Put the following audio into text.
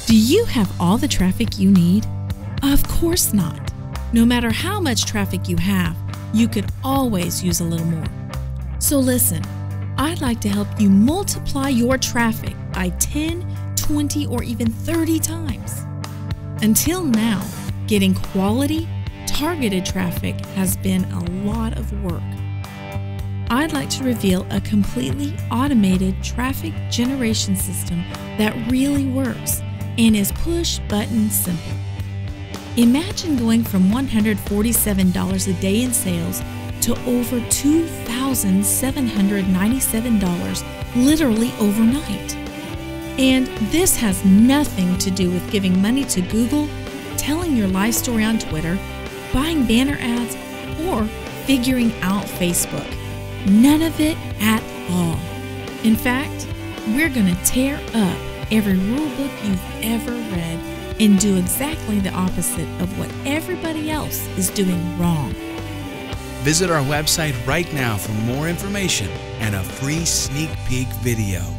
Do you have all the traffic you need? Of course not. No matter how much traffic you have, you could always use a little more. So listen, I'd like to help you multiply your traffic by 10, 20, or even 30 times. Until now, getting quality, targeted traffic has been a lot of work. I'd like to reveal a completely automated traffic generation system that really works and is push-button simple. Imagine going from $147 a day in sales to over $2,797 literally overnight. And this has nothing to do with giving money to Google, telling your life story on Twitter, buying banner ads, or figuring out Facebook. None of it at all. In fact, we're going to tear up every rule book you've ever read and do exactly the opposite of what everybody else is doing wrong. Visit our website right now for more information and a free sneak peek video.